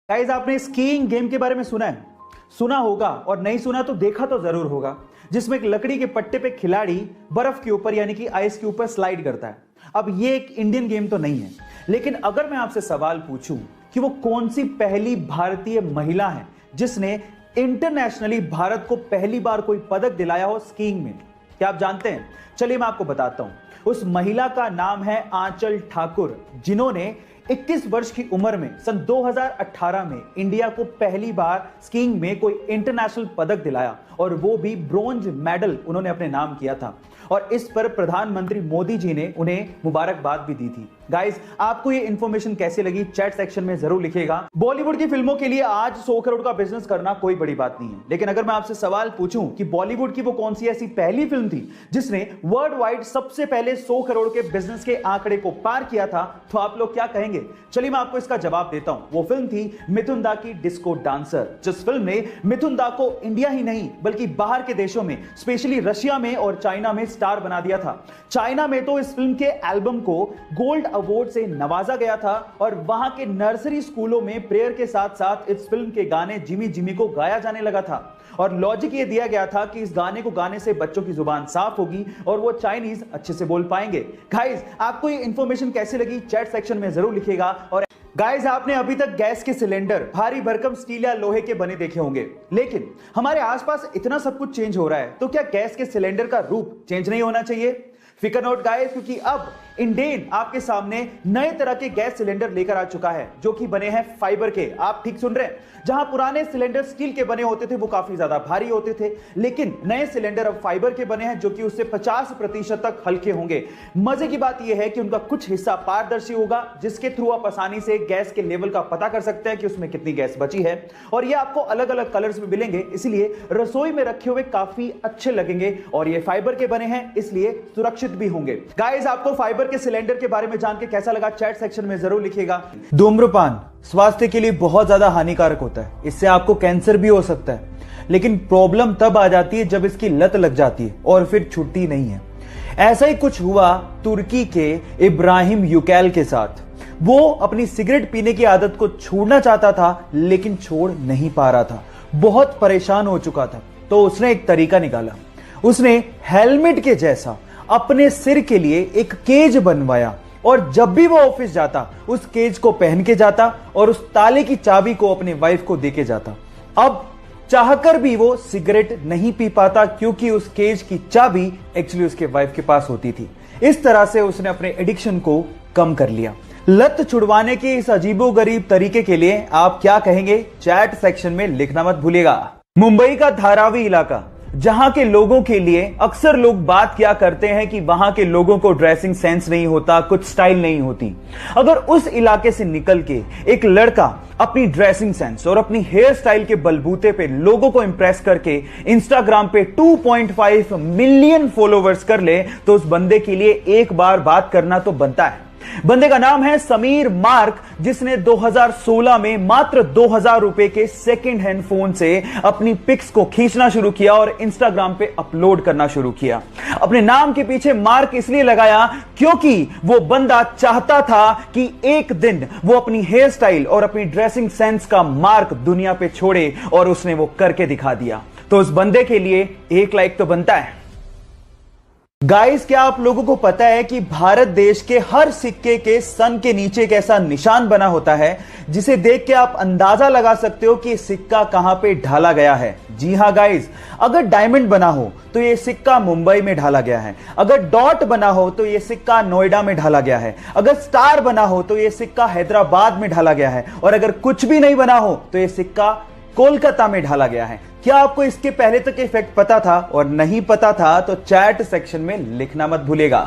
Guys, आपने skiing game के बारे में सुना है? सुना होगा, और नहीं सुना तो देखा तो जरूर होगा, जिसमें एक लकड़ी के पट्टे पे खिलाड़ी बर्फ के ऊपर यानी कि आइस के ऊपर स्लाइड करता है। अब ये एक इंडियन गेम तो नहीं है, लेकिन अगर मैं आपसे सवाल पूछूं कि वो कौन सी पहली भारतीय महिला है जिसने इंटरनेशनली भारत को पहली बार कोई पदक दिलाया हो स्कीइंग में, क्या आप जानते हैं? चलिए मैं आपको बताता हूं। उस महिला का नाम है आंचल ठाकुर, जिन्होंने 21 वर्ष की उम्र में सन 2018 में इंडिया को पहली बार स्कीइंग में कोई इंटरनेशनल पदक दिलाया, और वो भी ब्रोंज मेडल उन्होंने अपने नाम किया था। और इस पर प्रधानमंत्री मोदी जी ने उन्हें मुबारकबाद भी दी थी। गाइस, आपको ये इंफॉर्मेशन कैसी लगी चैट सेक्शन में जरूर लिखिएगा। बॉलीवुड की फिल्मों के लिए आज 100 करोड़ का बिजनेस करना कोई बड़ी बात नहीं है, लेकिन अगर मैं आपसे सवाल पूछूं कि बॉलीवुड की वो कौन सी ऐसी पहली फिल्म थी जिसने वर्ल्ड वाइड सबसे पहले 100 करोड़ के बिजनेस के आंकड़े को पार किया था, तो आप लोग क्या कहेंगे? चलिए मैं आपको इसका जवाब देता हूं। वो फिल्म थी मिथुन दा की डिस्को डांसर, जिस फिल्म ने मिथुन दा को इंडिया ही नहीं बल्कि बाहर के देशों में, स्पेशली रशिया में और चाइना में स्टार बना दिया था। चाइना में तो इस फिल्म के एल्बम को गोल्ड अवार्ड से नवाजा गया था, और वहां के नर्सरी स्कूलों में प्रेयर के साथ साथ इस फिल्म के गाने जिमी जिमी को गाया जाने लगा था। और लॉजिक ये दिया गया था कि इस गाने को गाने से बच्चों की जुबान साफ होगी और वो चाइनीज अच्छे से बोल पाएंगे। गाइस, आपको ये इंफॉर्मेशन कैसी लगी चैट सेक्शन में जरूर लिखिएगा। और गाइस, आपने अभी तक गैस के सिलेंडर भारी भरकम स्टील या लोहे के बने देखे होंगे, लेकिन हमारे आसपास इतना सब कुछ चेंज हो रहा है, तो क्या गैस के सिलेंडर का रूप चेंज नहीं होना चाहिए? फिकर नोट गाइस, क्योंकि अब इंडेन आपके सामने नए तरह के गैस सिलेंडर लेकर आ चुका है, जो कि बने हैं फाइबर के। आप ठीक सुन रहे हैं। जहां पुराने सिलेंडर स्टील के बने होते थे वो काफी ज्यादा भारी होते थे, लेकिन नए सिलेंडर अब फाइबर के बने हैं, जो कि उससे 50% तक हल्के होंगे। मजे की बात यह है कि उनका कुछ हिस्सा पारदर्शी होगा, जिसके थ्रू आप आसानी से गैस के लेवल का पता कर सकते हैं कि उसमें कितनी गैस बची है। और ये आपको अलग अलग कलर्स में मिलेंगे, इसलिए रसोई में रखे हुए काफी अच्छे लगेंगे। और ये फाइबर के बने हैं, इसलिए सुरक्षित भी होंगे। गाइस, आपको फाइबर के सिलेंडर के बारे में जान के कैसा लगा चैट सेक्शन में जरूर लिखिएगा। धूम्रपान स्वास्थ्य के लिए बहुत ज्यादा हानिकारक होता है, इससे आपको कैंसर भी हो सकता है, लेकिन प्रॉब्लम तब आ जाती है जब इसकी लत लग जाती है और फिर छूटती नहीं है। ऐसा ही कुछ हुआ तुर्की के इब्राहिम युकैल के साथ। वो अपनी सिगरेट पीने की आदत को छोड़ना चाहता था, लेकिन छोड़ नहीं पा रहा था, बहुत परेशान हो चुका था। तो उसने एक तरीका निकाला। उसने हेलमेट के जैसा अपने सिर के लिए एक केज बनवाया, और जब भी वो ऑफिस जाता उस केज को पहन के जाता और उस ताले की चाबी को अपने वाइफ को देके जाता। अब चाहकर भी वो सिगरेट नहीं पी पाता, क्योंकि उस केज की चाबी एक्चुअली उसके वाइफ के पास होती थी। इस तरह से उसने अपने एडिक्शन को कम कर लिया। लत छुड़वाने के इस अजीबोगरीब तरीके के लिए आप क्या कहेंगे? चैट सेक्शन में लिखना मत भूलिएगा। मुंबई का धारावी इलाका, जहां के लोगों के लिए अक्सर लोग बात क्या करते हैं कि वहां के लोगों को ड्रेसिंग सेंस नहीं होता, कुछ स्टाइल नहीं होती। अगर उस इलाके से निकल के एक लड़का अपनी ड्रेसिंग सेंस और अपनी हेयर स्टाइल के बलबूते पे लोगों को इंप्रेस करके इंस्टाग्राम पे 2.5 मिलियन फॉलोवर्स कर ले, तो उस बंदे के लिए एक बार बात करना तो बनता है। बंदे का नाम है समीर मार्क, जिसने 2016 में मात्र 2000 रुपए के सेकंड हैंड फोन से अपनी पिक्स को खींचना शुरू किया और इंस्टाग्राम पे अपलोड करना शुरू किया। अपने नाम के पीछे मार्क इसलिए लगाया क्योंकि वो बंदा चाहता था कि एक दिन वो अपनी हेयर स्टाइल और अपनी ड्रेसिंग सेंस का मार्क दुनिया पे छोड़े, और उसने वो करके दिखा दिया। तो उस बंदे के लिए एक लाइक तो बनता है। गाइस, क्या आप लोगों को पता है कि भारत देश के हर सिक्के के सन के नीचे एक ऐसा निशान बना होता है जिसे देख के आप अंदाजा लगा सकते हो कि सिक्का कहां पे ढाला गया है? जी हां गाइस, अगर डायमंड बना हो तो यह सिक्का मुंबई में ढाला गया है, अगर डॉट बना हो तो यह सिक्का नोएडा में ढाला गया है, अगर स्टार बना हो तो यह सिक्का हैदराबाद में ढाला गया है, और अगर कुछ भी नहीं बना हो तो यह सिक्का कोलकाता में ढाला गया है। क्या आपको इसके पहले तक इफेक्ट पता था? और नहीं पता था तो चैट सेक्शन में लिखना मत भूलिएगा।